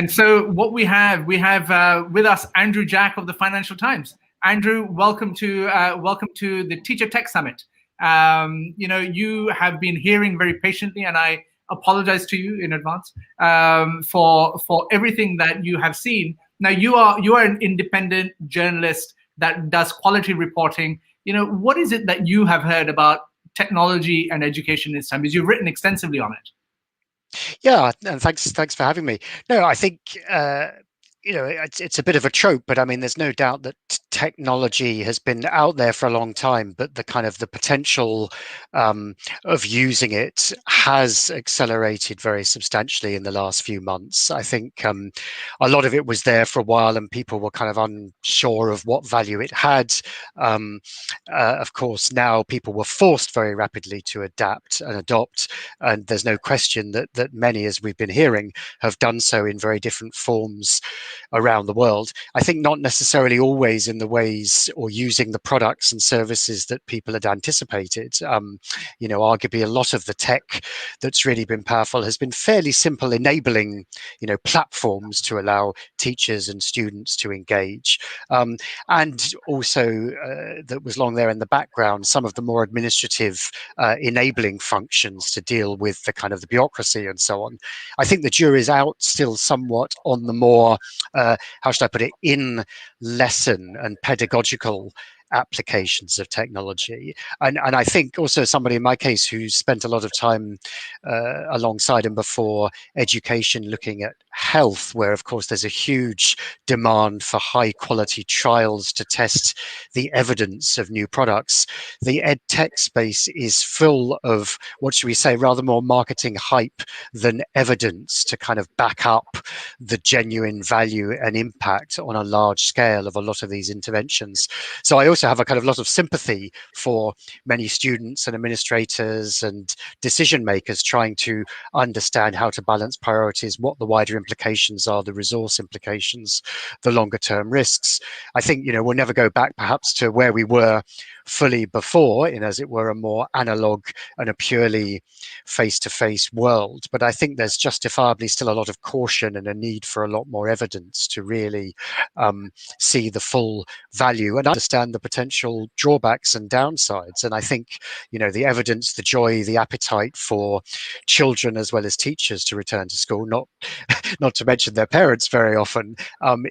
And so what we have with us Andrew Jack of the Financial Times. Andrew, welcome to the Teacher Tech Summit. You have been hearing very patiently, and I apologize to you in advance for everything that you have seen. Now, you are an independent journalist that does quality reporting. What is it that you have heard about technology and education this time? Because you've written extensively on it. Yeah, and thanks for having me. No, I think it's a bit of a trope, but I mean, there's no doubt that technology has been out there for a long time, but the potential of using it has accelerated very substantially in the last few months. I think a lot of it was there for a while, and people were kind of unsure of what value it had. Of course, now people were forced very rapidly to adapt and adopt, and there's no question that many, as we've been hearing, have done so in very different forms around the world. I think not necessarily always in the ways or using the products and services that people had anticipated. Arguably a lot of the tech that's really been powerful has been fairly simple, enabling, platforms to allow teachers and students to engage. And also that was long there in the background, some of the more administrative enabling functions to deal with the bureaucracy and so on. I think the jury's out still somewhat on the more how should I put it, in lesson and pedagogical applications of technology. And I think also somebody in my case who's spent a lot of time alongside and before education looking at health, where of course there's a huge demand for high quality trials to test the evidence of new products. The ed tech space is full of, what should we say, rather more marketing hype than evidence to back up the genuine value and impact on a large scale of a lot of these interventions. So I also have a lot of sympathy for many students and administrators and decision makers trying to understand how to balance priorities, what the wider implications are, the resource implications, the longer term risks. I think, we'll never go back perhaps to where we were fully before, in as it were a more analog and a purely face-to-face world. But I think there's justifiably still a lot of caution and a need for a lot more evidence to really see the full value and understand the potential drawbacks and downsides. And I think, the evidence, the joy, the appetite for children as well as teachers to return to school, not to mention their parents very often,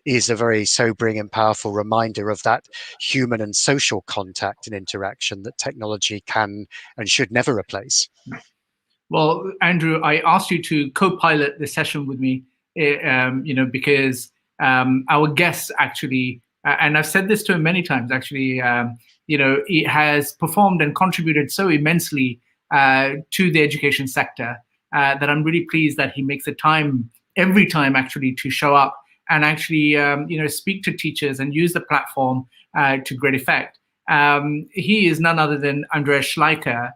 is a very sobering and powerful reminder of that human and social contact and interaction that technology can and should never replace. Well, Andrew, I asked you to co-pilot the session with me, because our guest actually, and I've said this to him many times, actually, he has performed and contributed so immensely to the education sector that I'm really pleased that he makes the time every time actually to show up and actually, speak to teachers and use the platform to great effect. He is none other than Andreas Schleicher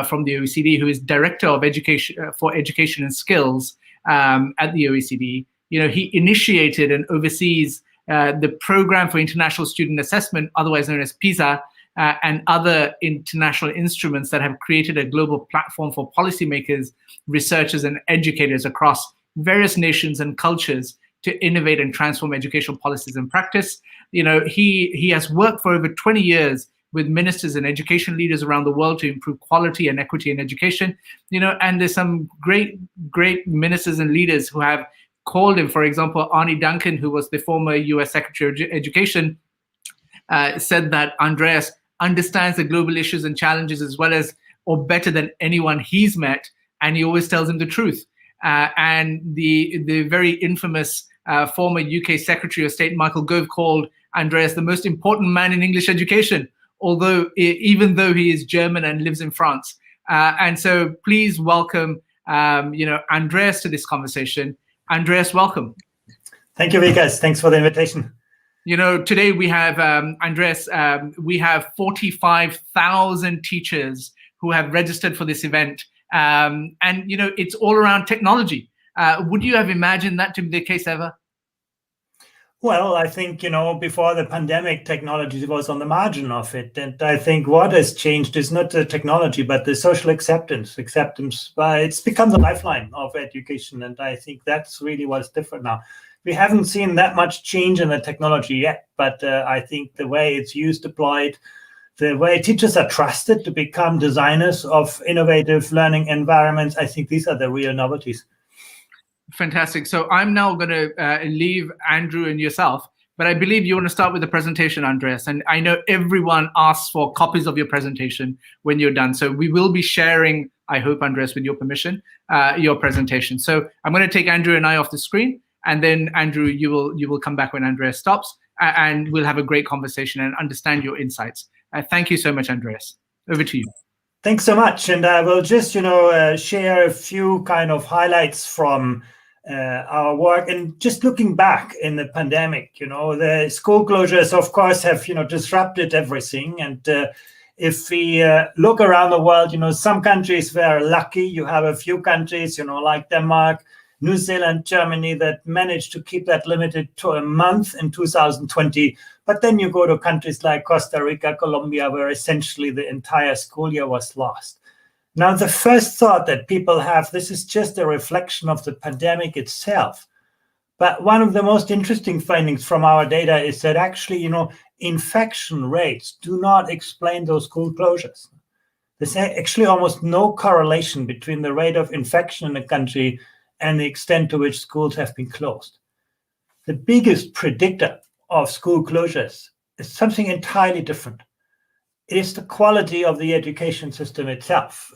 from the OECD, who is Director of Education for Education and Skills at the OECD. He initiated and oversees the Program for International Student Assessment, otherwise known as PISA, and other international instruments that have created a global platform for policymakers, researchers, and educators across various nations and cultures to innovate and transform educational policies and practice. He has worked for over 20 years with ministers and education leaders around the world to improve quality and equity in education. And there's some great ministers and leaders who have called him. For example, Arne Duncan, who was the former US Secretary of Education, said that Andreas understands the global issues and challenges as well as, or better than anyone he's met, and he always tells him the truth. And the very infamous former UK Secretary of State, Michael Gove, called Andreas the most important man in English education, even though he is German and lives in France. And so please welcome Andreas to this conversation. Andreas, welcome. Thank you, Vikas. Thanks for the invitation. Today we have, Andreas, we have 45,000 teachers who have registered for this event. And, it's all around technology. Would you have imagined that to be the case ever? Well, I think, before the pandemic, technology was on the margin of it. And I think what has changed is not the technology, but the social acceptance. It's become the lifeline of education. And I think that's really what's different now. We haven't seen that much change in the technology yet, but I think the way it's used, deployed, the way teachers are trusted to become designers of innovative learning environments, I think these are the real novelties. Fantastic. So I'm now going to leave Andrew and yourself, but I believe you want to start with the presentation, Andreas. And I know everyone asks for copies of your presentation when you're done. So we will be sharing, I hope, Andreas, with your permission, your presentation. So I'm going to take Andrew and I off the screen, and then Andrew, you will come back when Andreas stops, and we'll have a great conversation and understand your insights. Thank you so much, Andreas. Over to you. Thanks so much. And I will just, share a few kind of highlights from our work. And just looking back in the pandemic, the school closures, of course, have, disrupted everything. And if we look around the world, some countries were lucky. You have a few countries, like Denmark, New Zealand, Germany, that managed to keep that limited to a month in 2020. But then you go to countries like Costa Rica, Colombia, where essentially the entire school year was lost. Now, the first thought that people have, this is just a reflection of the pandemic itself. But one of the most interesting findings from our data is that actually, infection rates do not explain those school closures. There's actually almost no correlation between the rate of infection in a country and the extent to which schools have been closed. The biggest predictor of school closures is something entirely different. It is the quality of the education system itself.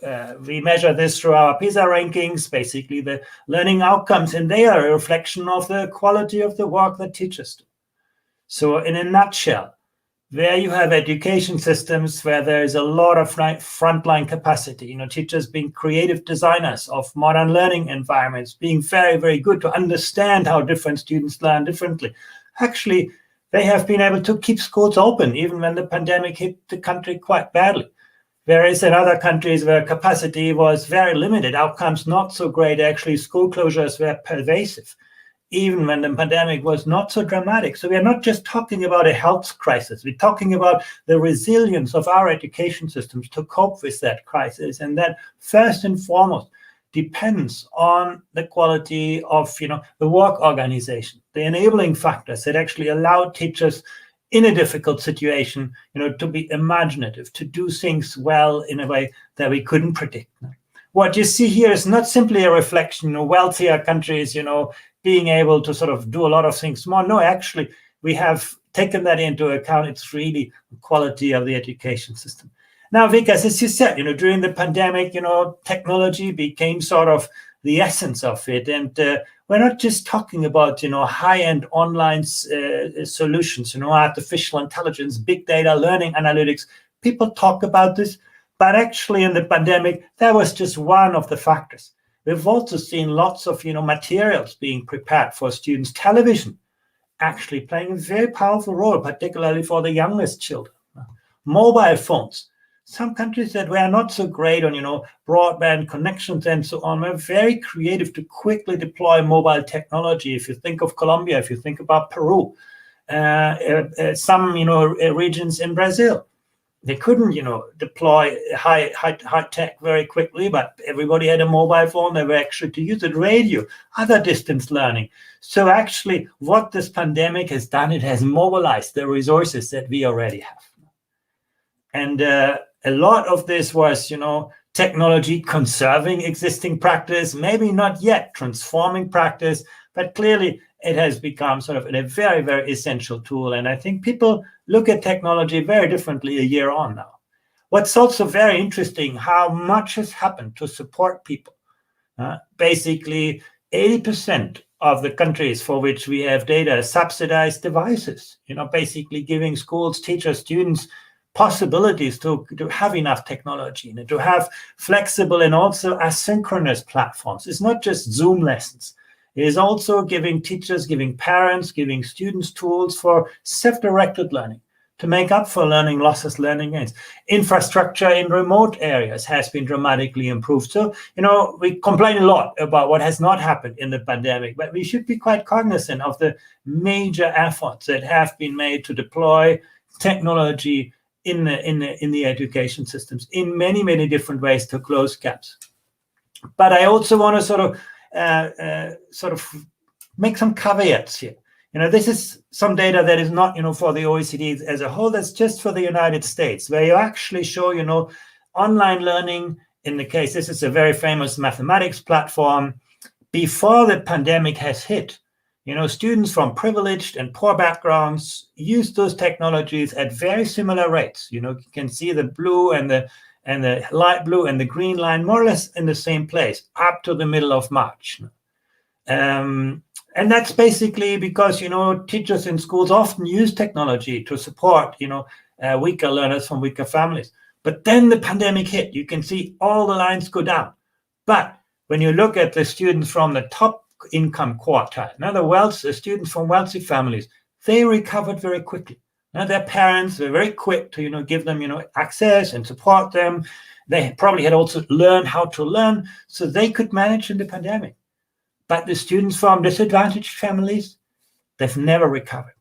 We measure this through our PISA rankings, basically the learning outcomes, and they are a reflection of the quality of the work that teachers do. So in a nutshell, where you have education systems where there is a lot of frontline capacity, teachers being creative designers of modern learning environments, being very, very good to understand how different students learn differently. Actually, they have been able to keep schools open even when the pandemic hit the country quite badly. Whereas in other countries where capacity was very limited, outcomes not so great, actually school closures were pervasive, even when the pandemic was not so dramatic. So we're not just talking about a health crisis. We're talking about the resilience of our education systems to cope with that crisis. And that first and foremost depends on the quality of the work organization, the enabling factors that actually allow teachers in a difficult situation to be imaginative, to do things well in a way that we couldn't predict. What you see here is not simply a reflection of wealthier countries being able to sort of do a lot of things more. No, actually, we have taken that into account. It's really the quality of the education system. Now, Vikas, as you said, during the pandemic, technology became sort of the essence of it. And we're not just talking about, high-end online solutions, artificial intelligence, big data, learning analytics. People talk about this, but actually in the pandemic, that was just one of the factors. We've also seen lots of, materials being prepared for students. Television actually playing a very powerful role, particularly for the youngest children. Mobile phones. Some countries that were not so great on, broadband connections and so on, were very creative to quickly deploy mobile technology. If you think of Colombia, if you think about Peru, some, regions in Brazil, they couldn't, deploy high tech very quickly, but everybody had a mobile phone. They were actually to use it, radio, other distance learning. So actually, what this pandemic has done, it has mobilized the resources that we already have. And a lot of this was, technology conserving existing practice, maybe not yet transforming practice, but clearly it has become sort of a very, very essential tool. And I think people look at technology very differently a year on now. What's also very interesting, how much has happened to support people. Basically, 80% of the countries for which we have data subsidize devices, basically giving schools, teachers, students possibilities to have enough technology, to have flexible and also asynchronous platforms. It's not just Zoom lessons. It is also giving teachers, giving parents, giving students tools for self-directed learning, to make up for learning losses, learning gains. Infrastructure in remote areas has been dramatically improved. So, we complain a lot about what has not happened in the pandemic, but we should be quite cognizant of the major efforts that have been made to deploy technology in the education systems in many, many different ways to close gaps. But I also want to sort of make some caveats here. This is some data that is not, for the OECD as a whole. That's just for the United States, where you actually show, online learning. In the case, this is a very famous mathematics platform. Before the pandemic has hit, students from privileged and poor backgrounds use those technologies at very similar rates. You can see the blue and the light blue and the green line more or less in the same place up to the middle of March. And that's basically because, teachers in schools often use technology to support, weaker learners from weaker families. But then the pandemic hit. You can see all the lines go down. But when you look at the students from the top income quartile, now the students from wealthy families, they recovered very quickly. Now their parents were very quick to, give them, access and support them. They probably had also learned how to learn, so they could manage in the pandemic. But the students from disadvantaged families, they've never recovered.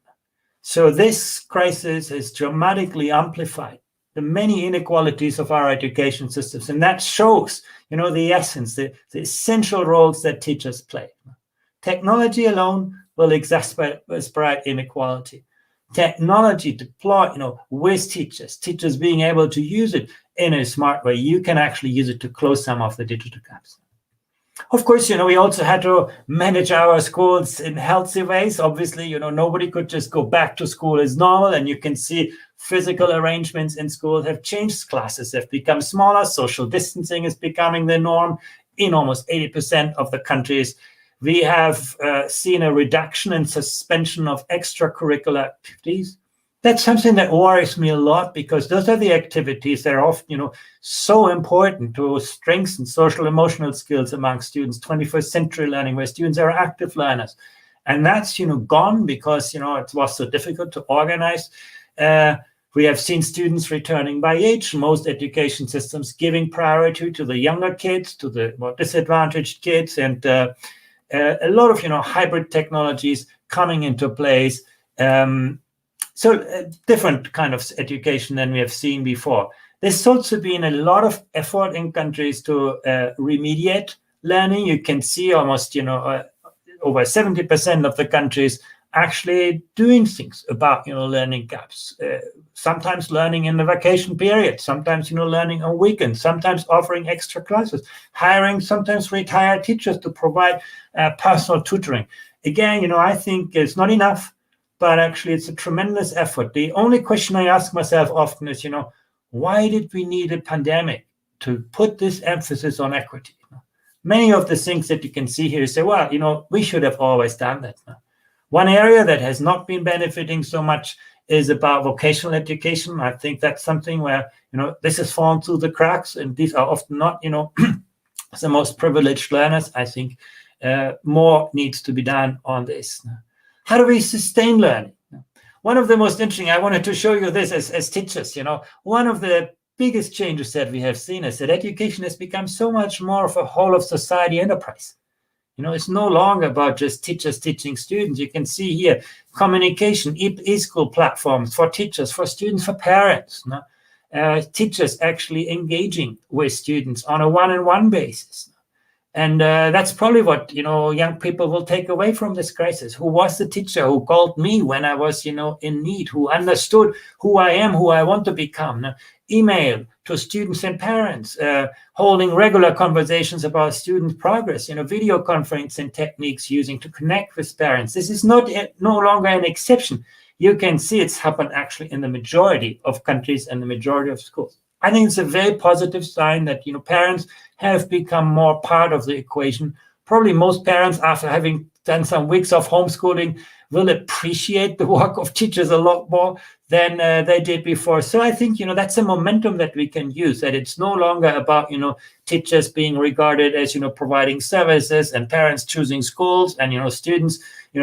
So this crisis has dramatically amplified the many inequalities of our education systems. And that shows, the essence, the essential roles that teachers play. Technology alone will exacerbate inequality. Technology deployed, with teachers being able to use it in a smart way, you can actually use it to close some of the digital gaps. Of course, we also had to manage our schools in healthy ways. Obviously, nobody could just go back to school as normal. And you can see physical arrangements in schools have changed. Classes have become smaller. Social distancing is becoming the norm in almost 80% of the countries. We have seen a reduction in suspension of extracurricular activities. That's something that worries me a lot, because those are the activities that are often, so important to strengthen social emotional skills among students, 21st century learning, where students are active learners. And that's, gone because, it was so difficult to organize. We have seen students returning by age, most education systems giving priority to the younger kids, to the more disadvantaged kids, and a lot of, hybrid technologies coming into place. So different kind of education than we have seen before. There's also been a lot of effort in countries to remediate learning. You can see almost, over 70% of the countries actually doing things about, learning gaps. Sometimes learning in the vacation period, sometimes, learning on weekends, sometimes offering extra classes, hiring sometimes retired teachers to provide personal tutoring. Again, I think it's not enough, but actually it's a tremendous effort. The only question I ask myself often is, why did we need a pandemic to put this emphasis on equity? Many of the things that you can see here say, well, we should have always done that. One area that has not been benefiting so much is about vocational education. I think that's something where, this has fallen through the cracks, and these are often not, the most privileged learners. I think more needs to be done on this. How do we sustain learning? One of the most interesting, I wanted to show you this as teachers, one of the biggest changes that we have seen is that education has become so much more of a whole of society enterprise. It's no longer about just teachers teaching students. You can see here communication, e-school platforms for teachers, for students, for parents. Teachers actually engaging with students on a one-on-one basis. And that's probably what, young people will take away from this crisis. Who was the teacher who called me when I was, in need, who understood who I am, who I want to become? Email to students and parents, holding regular conversations about student progress, video conferencing techniques using to connect with parents. This is no longer an exception. You can see it's happened actually in the majority of countries and the majority of schools. I think it's a very positive sign that, parents have become more part of the equation. Probably most parents, after having done some weeks of homeschooling, will appreciate the work of teachers a lot more than they did before. So I think, that's a momentum that we can use, that it's no longer about, teachers being regarded as, providing services and parents choosing schools and, students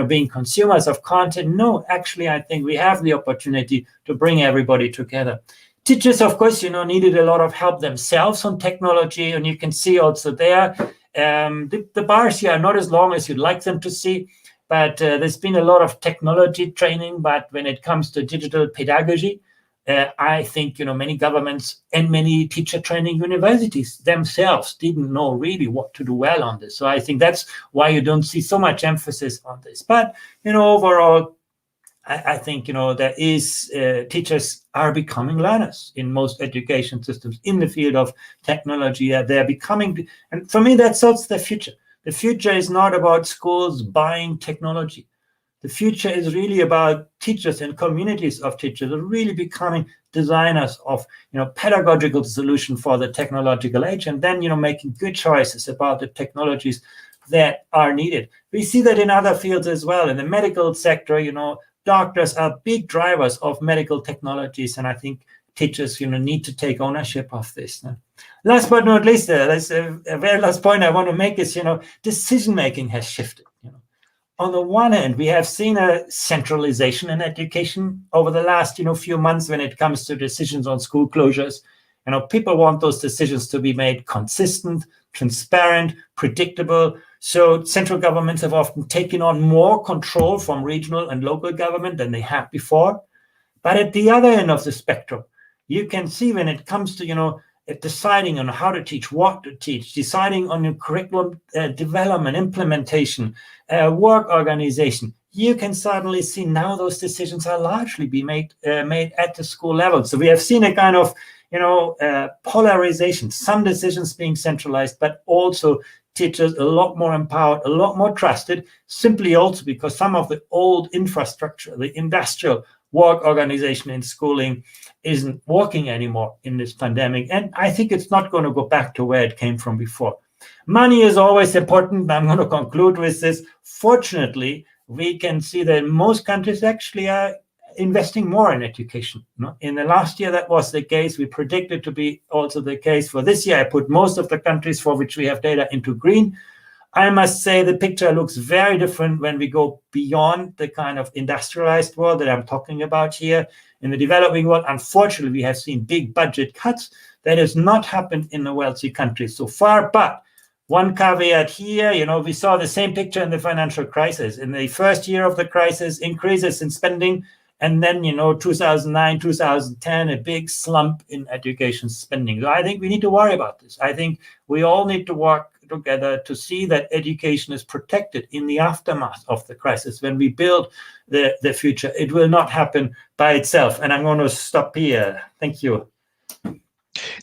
being consumers of content. No, actually, I think we have the opportunity to bring everybody together. Teachers, of course, needed a lot of help themselves on technology, and you can see also there, the bars here are not as long as you'd like them to see, but there's been a lot of technology training. But when it comes to digital pedagogy, I think, many governments and many teacher training universities themselves didn't know really what to do well on this. So I think that's why you don't see so much emphasis on this. But, overall, I think, there is, teachers are becoming learners in most education systems in the field of technology. They're becoming, and for me, that's also the future. The future is not about schools buying technology. The future is really about teachers and communities of teachers really becoming designers of, pedagogical solution for the technological age, and then, making good choices about the technologies that are needed. We see that in other fields as well. In the medical sector, doctors are big drivers of medical technologies, and I think teachers, need to take ownership of this. Last but not least, that's a very last point I want to make is, decision-making has shifted. On the one hand, we have seen a centralization in education over the last, few months when it comes to decisions on school closures. People want those decisions to be made consistent, transparent, predictable. So central governments have often taken on more control from regional and local government than they had before. But at the other end of the spectrum, you can see when it comes to, deciding on how to teach, what to teach, deciding on your curriculum development, implementation, work organization, you can suddenly see now those decisions are largely be made at the school level. So we have seen a kind of, polarization, some decisions being centralized, but also teachers a lot more empowered, a lot more trusted, simply also because some of the old infrastructure, the industrial work organization in schooling isn't working anymore in this pandemic. And I think it's not going to go back to where it came from before. Money is always important. I'm going to conclude with this. Fortunately, we can see that most countries actually are investing more in education. In the last year, that was the case. We predicted to be also the case for this year. I put most of the countries for which we have data into green. I must say the picture looks very different when we go beyond the kind of industrialized world that I'm talking about here. In the developing world, unfortunately, we have seen big budget cuts. That has not happened in the wealthy countries so far. But one caveat here, we saw the same picture in the financial crisis. In the first year of the crisis, increases in spending. And then, 2009, 2010, a big slump in education spending. So I think we need to worry about this. I think we all need to work together to see that education is protected in the aftermath of the crisis. When we build the future, it will not happen by itself. And I'm going to stop here. Thank you.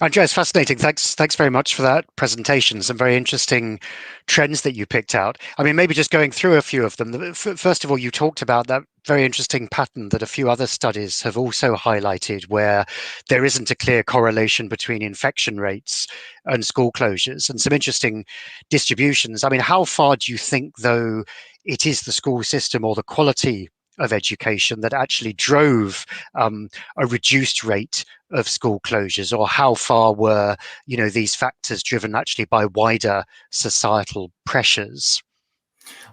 Andreas, fascinating. Thanks very much for that presentation. Some very interesting trends that you picked out. I mean, maybe just going through a few of them. First of all, you talked about that very interesting pattern that a few other studies have also highlighted, where there isn't a clear correlation between infection rates and school closures, and some interesting distributions. I mean, how far do you think, though, it is the school system or the quality of education that actually drove a reduced rate of school closures, or how far were these factors driven actually by wider societal pressures?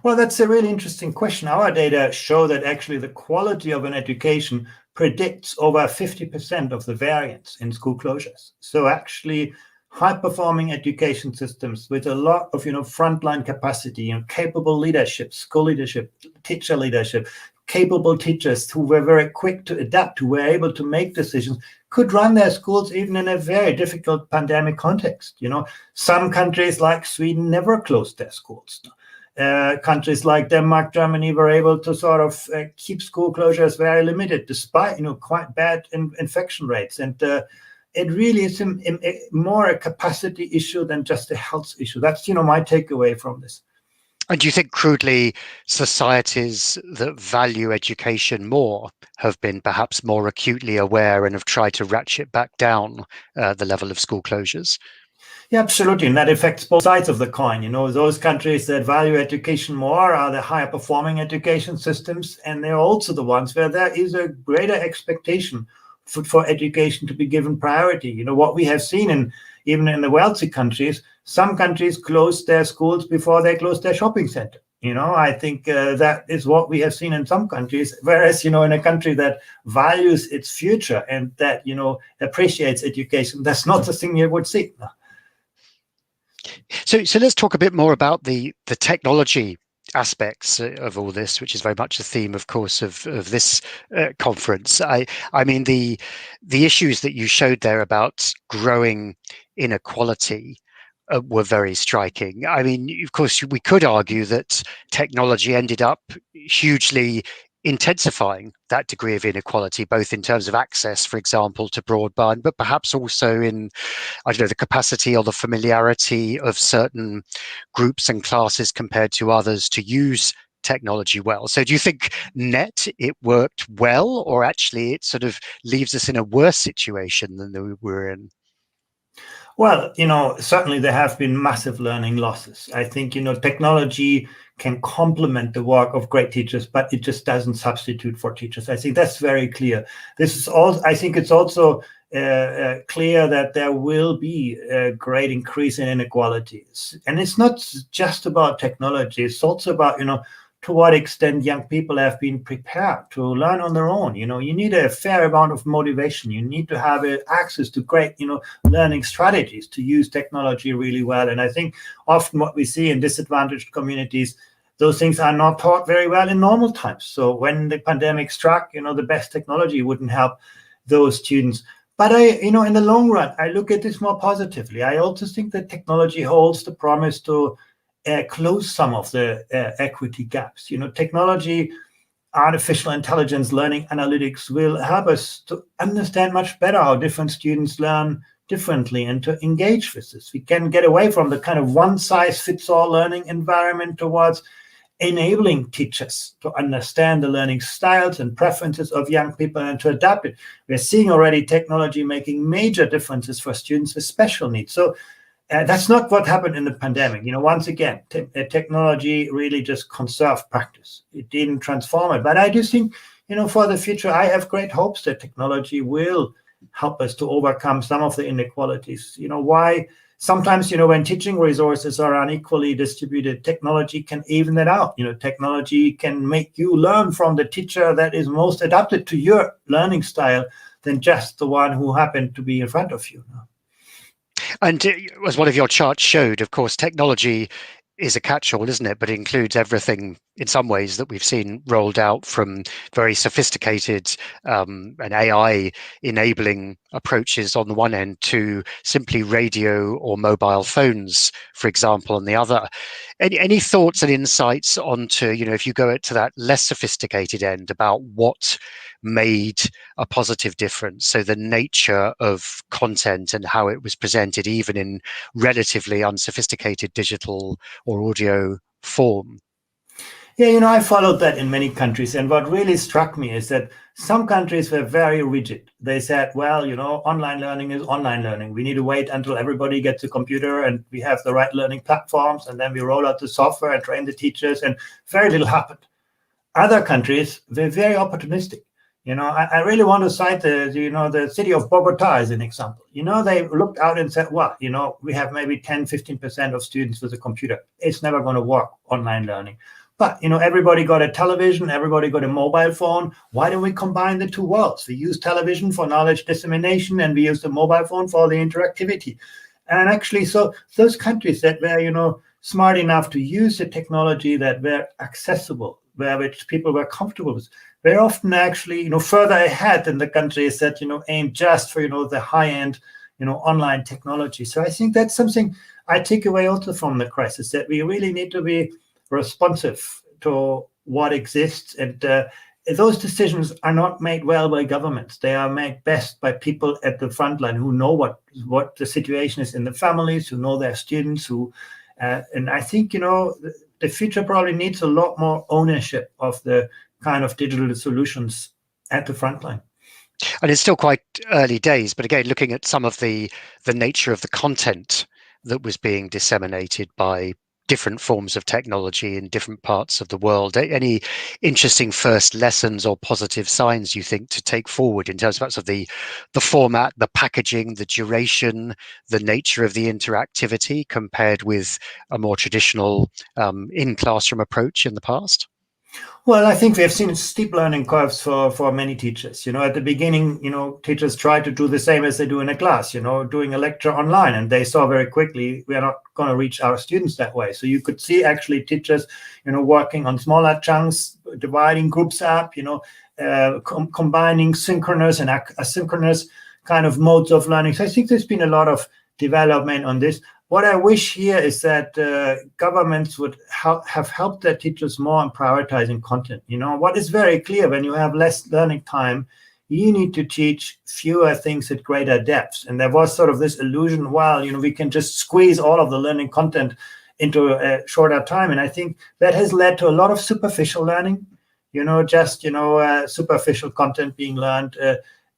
Well, that's a really interesting question. Our data show that actually the quality of an education predicts over 50% of the variance in school closures. So actually high-performing education systems with a lot of frontline capacity, capable leadership, school leadership, teacher leadership, capable teachers who were very quick to adapt, who were able to make decisions, could run their schools even in a very difficult pandemic context. Some countries like Sweden never closed their schools. Countries like Denmark, Germany were able to sort of keep school closures very limited, despite quite bad infection rates. And it really is more a capacity issue than just a health issue. That's my takeaway from this. And do you think, crudely, societies that value education more have been perhaps more acutely aware and have tried to ratchet back down the level of school closures? Yeah, absolutely. And that affects both sides of the coin. Those countries that value education more are the higher performing education systems. And they're also the ones where there is a greater expectation for education to be given priority. What we have seen even in the wealthy countries, some countries closed their schools before they closed their shopping center. I think that is what we have seen in some countries, whereas, in a country that values its future and that, appreciates education, that's not the thing you would see. So let's talk a bit more about the technology aspects of all this, which is very much the theme, of course, of this conference. I mean, the issues that you showed there about growing inequality were very striking. I mean, of course, we could argue that technology ended up hugely intensifying that degree of inequality, both in terms of access, for example, to broadband, but perhaps also in, I don't know, the capacity or the familiarity of certain groups and classes compared to others to use technology well. So do you think net it worked well, or actually it sort of leaves us in a worse situation than we were in? Well, certainly there have been massive learning losses. I think, technology can complement the work of great teachers, but it just doesn't substitute for teachers. I think that's very clear. This is also, I think it's also clear that there will be a great increase in inequalities. And it's not just about technology. It's also about, to what extent young people have been prepared to learn on their own. You need a fair amount of motivation. You need to have access to great, learning strategies to use technology really well. And I think often what we see in disadvantaged communities, those things are not taught very well in normal times. So when the pandemic struck, the best technology wouldn't help those students. But in the long run, I look at this more positively. I also think that technology holds the promise to close some of the equity gaps. Technology, artificial intelligence, learning analytics will help us to understand much better how different students learn differently and to engage with this. We can get away from the kind of one-size-fits-all learning environment towards enabling teachers to understand the learning styles and preferences of young people and to adapt it. We're seeing already technology making major differences for students with special needs. So that's not what happened in the pandemic. Once again, technology really just conserved practice. It didn't transform it. But I do think, for the future, I have great hopes that technology will help us to overcome some of the inequalities. Why? Sometimes, when teaching resources are unequally distributed, technology can even it out. Technology can make you learn from the teacher that is most adapted to your learning style than just the one who happened to be in front of you. And as one of your charts showed, of course, technology is a catch-all, isn't it? But it includes everything in some ways that we've seen rolled out, from very sophisticated and AI enabling approaches on the one end to simply radio or mobile phones, for example, on the other. Any thoughts and insights onto, if you go to that less sophisticated end, about what made a positive difference? So the nature of content and how it was presented, even in relatively unsophisticated digital or audio form. Yeah, I followed that in many countries. And what really struck me is that some countries were very rigid. They said, well, online learning is online learning. We need to wait until everybody gets a computer and we have the right learning platforms. And then we roll out the software and train the teachers. And very little happened. Other countries were very opportunistic. I really want to cite the city of Bogota as an example. They looked out and said, well, we have maybe 10, 15% of students with a computer. It's never going to work, online learning. But, everybody got a television, everybody got a mobile phone. Why don't we combine the two worlds? We use television for knowledge dissemination and we use the mobile phone for the interactivity. And actually, so those countries that were, smart enough to use the technology that were accessible, which people were comfortable with, they're often actually, further ahead than the countries that, aim just for, the high-end, online technology. So I think that's something I take away also from the crisis, that we really need to be responsive to what exists. And those decisions are not made well by governments. They are made best by people at the front line who know what the situation is in the families, who know their students, and I think, the future probably needs a lot more ownership of the kind of digital solutions at the front line. And it's still quite early days, but again, looking at some of the nature of the content that was being disseminated by different forms of technology in different parts of the world. Any interesting first lessons or positive signs you think to take forward in terms of the format, the packaging, the duration, the nature of the interactivity compared with a more traditional in-classroom approach in the past? Well, I think we have seen steep learning curves for many teachers. At the beginning, teachers try to do the same as they do in a class, doing a lecture online, and they saw very quickly we are not going to reach our students that way. So you could see actually teachers, working on smaller chunks, dividing groups up, combining synchronous and asynchronous kind of modes of learning. So I think there's been a lot of development on this. What I wish here is that governments would have helped their teachers more in prioritizing content. What is very clear, when you have less learning time, you need to teach fewer things at greater depth. And there was sort of this illusion, well, we can just squeeze all of the learning content into a shorter time. And I think that has led to a lot of superficial learning, superficial content being learned.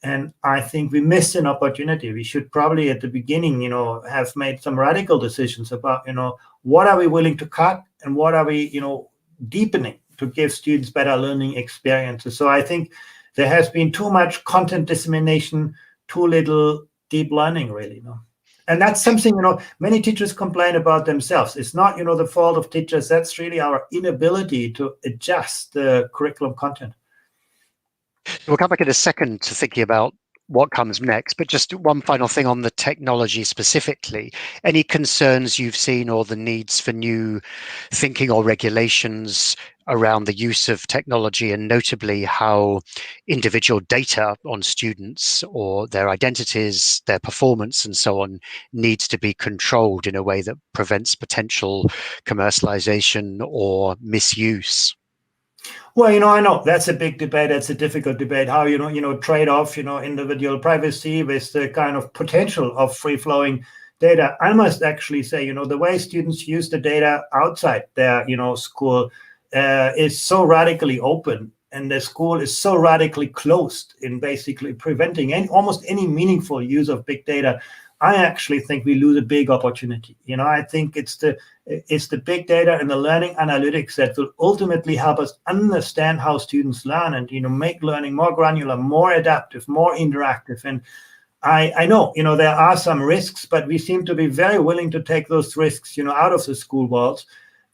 And I think we missed an opportunity. We should probably at the beginning, have made some radical decisions about, what are we willing to cut and what are we, deepening to give students better learning experiences. So I think there has been too much content dissemination, too little deep learning, really. And that's something, many teachers complain about themselves. It's not, the fault of teachers. That's really our inability to adjust the curriculum content. We'll come back in a second to thinking about what comes next, but just one final thing on the technology specifically. Any concerns you've seen or the needs for new thinking or regulations around the use of technology, and notably how individual data on students or their identities, their performance and so on needs to be controlled in a way that prevents potential commercialization or misuse? Well, I know that's a big debate. That's a difficult debate. How trade off individual privacy with the kind of potential of free flowing data. I must actually say, the way students use the data outside their school is so radically open, and the school is so radically closed in basically preventing almost any meaningful use of big data. I actually think we lose a big opportunity. I think it's the big data and the learning analytics that will ultimately help us understand how students learn and, make learning more granular, more adaptive, more interactive. And I know, there are some risks, but we seem to be very willing to take those risks, out of the school walls.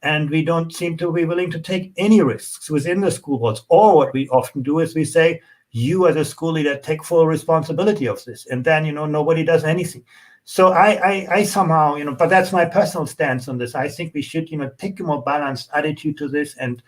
And we don't seem to be willing to take any risks within the school walls. Or what we often do is we say, you as a school leader take full responsibility of this, and then nobody does anything. So I somehow but that's my personal stance on this. I think we should take a more balanced attitude to this and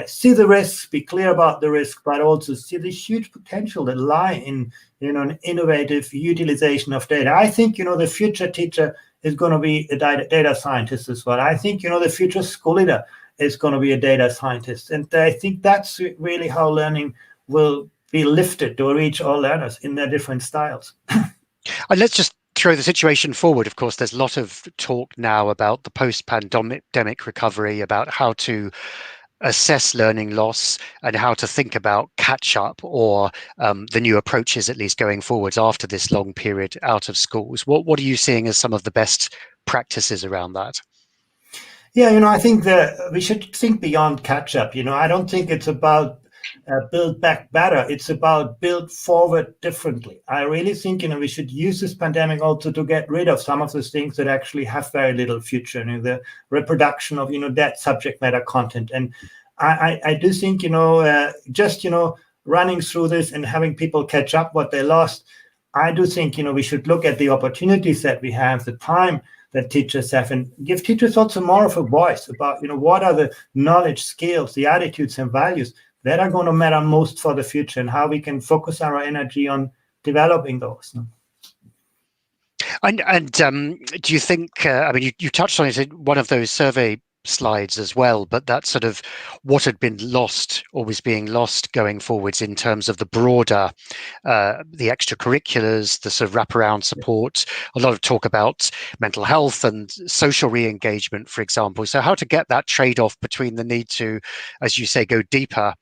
see the risks, be clear about the risk, but also see the huge potential that lie in an innovative utilization of data. I think the future teacher is going to be a data scientist as well. I think the future school leader is going to be a data scientist, and I think that's really how learning will be lifted to reach all learners in their different styles. And let's just throw the situation forward. Of course, there's a lot of talk now about the post-pandemic recovery, about how to assess learning loss and how to think about catch-up or the new approaches, at least going forwards after this long period out of schools. What are you seeing as some of the best practices around that? Yeah, I think that we should think beyond catch-up. I don't think it's about build back better. It's about build forward differently. I really think, we should use this pandemic also to get rid of some of those things that actually have very little future, the reproduction of, that subject matter content. And I do think, just, running through this and having people catch up what they lost, I do think, we should look at the opportunities that we have, the time that teachers have, and give teachers also more of a voice about, what are the knowledge, skills, the attitudes and values that are going to matter most for the future, and how we can focus our energy on developing those. And do you think, you touched on it in one of those survey slides as well, but that sort of what had been lost or was being lost going forwards in terms of the broader, the extracurriculars, the sort of wraparound support, a lot of talk about mental health and social re-engagement, for example. So how to get that trade-off between the need to, as you say, go deeper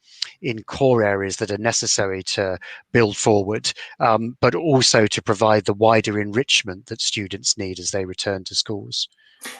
in core areas that are necessary to build forward, but also to provide the wider enrichment that students need as they return to schools.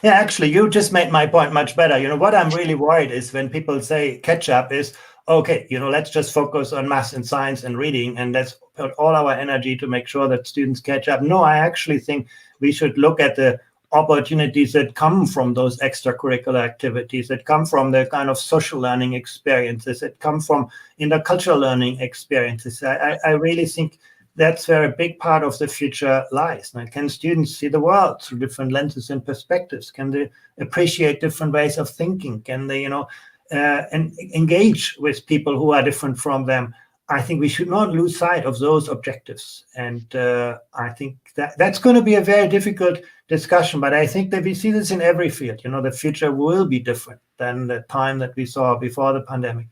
Yeah, actually, you just made my point much better. What I'm really worried is when people say catch up is, okay, let's just focus on math and science and reading, and let's put all our energy to make sure that students catch up. No, I actually think we should look at the opportunities that come from those extracurricular activities, that come from the kind of social learning experiences, that come from intercultural learning experiences. I really think that's where a big part of the future lies. Now, can students see the world through different lenses and perspectives? Can they appreciate different ways of thinking? Can they, and engage with people who are different from them? I think we should not lose sight of those objectives. And I think that's going to be a very difficult discussion, but I think that we see this in every field. The future will be different than the time that we saw before the pandemic.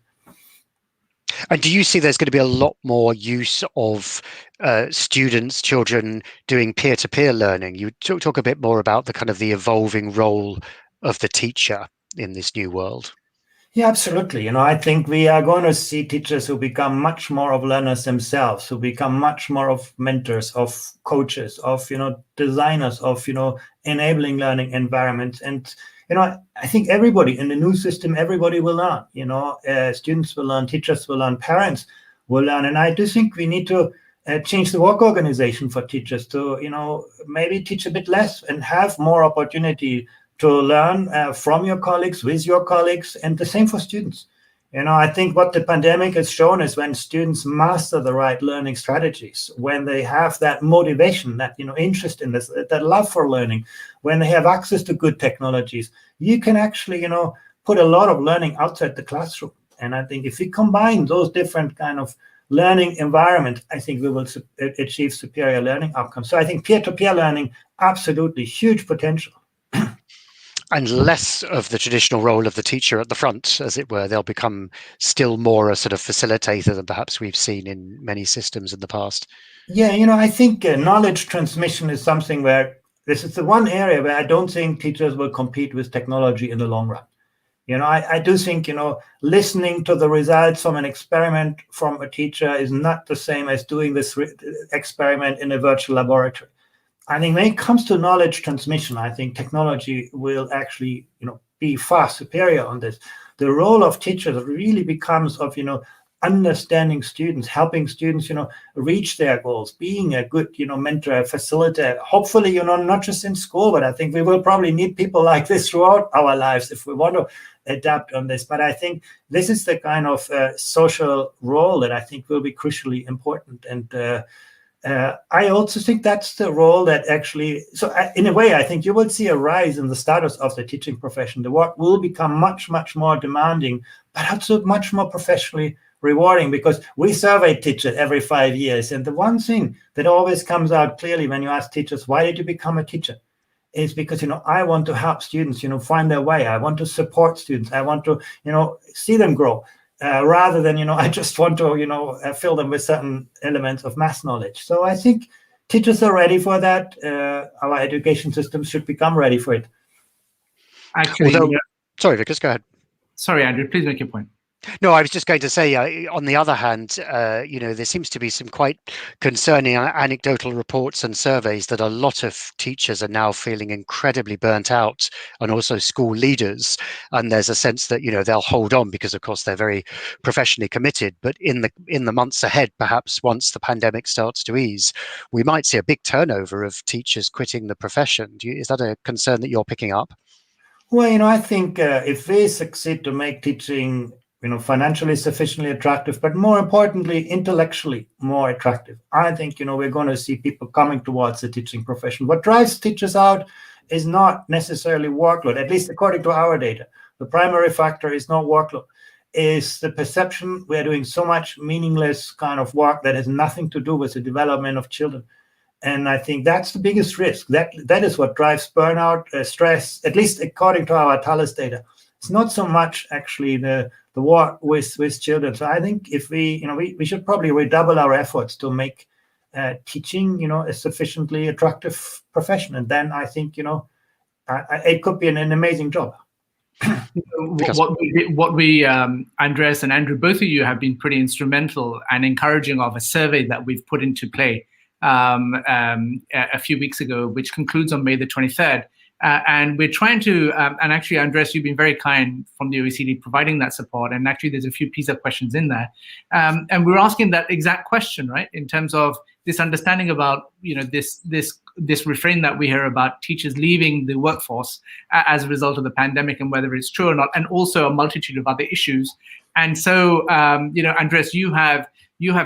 And do you see there's going to be a lot more use of students, children doing peer-to-peer learning? You talk a bit more about the kind of the evolving role of the teacher in this new world. Yeah, absolutely. I think we are going to see teachers who become much more of learners themselves, who become much more of mentors, of coaches, of, designers, of, enabling learning environments. And, I think everybody in the new system, everybody will learn, students will learn, teachers will learn, parents will learn. And I do think we need to change the work organization for teachers to, maybe teach a bit less and have more opportunity to learn from your colleagues, with your colleagues, and the same for students. I think what the pandemic has shown is when students master the right learning strategies, when they have that motivation, that interest in this, that love for learning, when they have access to good technologies, you can actually put a lot of learning outside the classroom. And I think if we combine those different kind of learning environments, I think we will achieve superior learning outcomes. So I think peer-to-peer learning, absolutely huge potential. And less of the traditional role of the teacher at the front, as it were. They'll become still more a sort of facilitator than perhaps we've seen in many systems in the past. Yeah, I think knowledge transmission is something where this is the one area where I don't think teachers will compete with technology in the long run. I do think, listening to the results from an experiment from a teacher is not the same as doing this experiment in a virtual laboratory. I think when it comes to knowledge transmission, I think technology will actually, be far superior on this. The role of teachers really becomes of, understanding students, helping students, reach their goals, being a good, mentor, facilitator. Hopefully, not just in school, but I think we will probably need people like this throughout our lives if we want to adapt on this. But I think this is the kind of social role that I think will be crucially important. And I also think that's the role that actually, in a way, I think you will see a rise in the status of the teaching profession. The work will become much, much more demanding, but also much more professionally rewarding, because we survey teachers every 5 years. And the one thing that always comes out clearly when you ask teachers, why did you become a teacher? Is because, I want to help students, find their way. I want to support students. I want to, see them grow. Rather than, I just want to, fill them with certain elements of math knowledge. So I think teachers are ready for that. Our education system should become ready for it. Actually, sorry, Vickers, go ahead. Sorry, Andrew, please make your point. No, I was just going to say, on the other hand, there seems to be some quite concerning anecdotal reports and surveys that a lot of teachers are now feeling incredibly burnt out, and also school leaders. And there's a sense that, they'll hold on because, of course, they're very professionally committed. But in the months ahead, perhaps once the pandemic starts to ease, we might see a big turnover of teachers quitting the profession. Is that a concern that you're picking up? Well, I think if we succeed to make teaching financially sufficiently attractive, but more importantly, intellectually more attractive, I think, we're going to see people coming towards the teaching profession. What drives teachers out is not necessarily workload, at least according to our data. The primary factor is not workload, is the perception we're doing so much meaningless kind of work that has nothing to do with the development of children. And I think that's the biggest risk. That is what drives burnout, stress, at least according to our TALIS data. It's not so much actually the work with children. So I think if we should probably redouble our efforts to make teaching, a sufficiently attractive profession. And then I think, it could be an amazing job. What we Andreas and Andrew, both of you have been pretty instrumental and encouraging of a survey that we've put into play a few weeks ago, which concludes on May the 23rd. And we're trying to, and actually, Andreas, you've been very kind from the OECD providing that support. And actually, there's a few PISA questions in there. And we're asking that exact question, right, in terms of this understanding about, this refrain that we hear about teachers leaving the workforce as a result of the pandemic, and whether it's true or not, and also a multitude of other issues. And so, Andreas, you have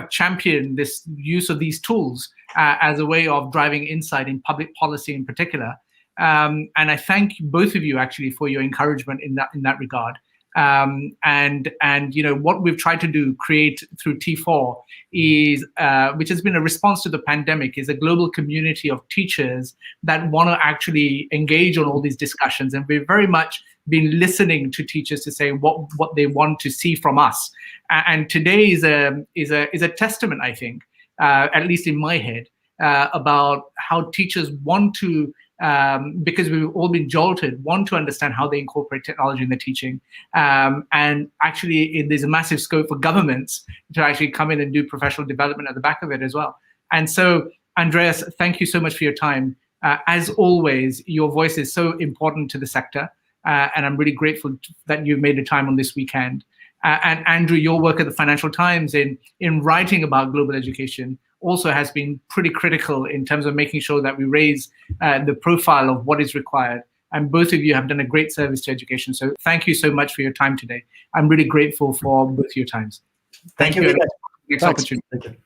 championed this use of these tools as a way of driving insight in public policy in particular. And I thank both of you actually for your encouragement in that regard. And what we've tried to do, create through T4 is, which has been a response to the pandemic, is a global community of teachers that want to actually engage on all these discussions. And we've very much been listening to teachers to say what they want to see from us. And today is a testament, I think, at least in my head, about how teachers want to, because we've all been jolted, want to understand how they incorporate technology in the teaching. And actually, there's a massive scope for governments to actually come in and do professional development at the back of it as well. And so, Andreas, thank you so much for your time. As always, your voice is so important to the sector. And I'm really grateful that you made the time on this weekend. And Andrew, your work at the Financial Times in writing about global education also has been pretty critical in terms of making sure that we raise the profile of what is required. And both of you have done a great service to education. So thank you so much for your time today. I'm really grateful for both your times. Thank you. Next opportunity.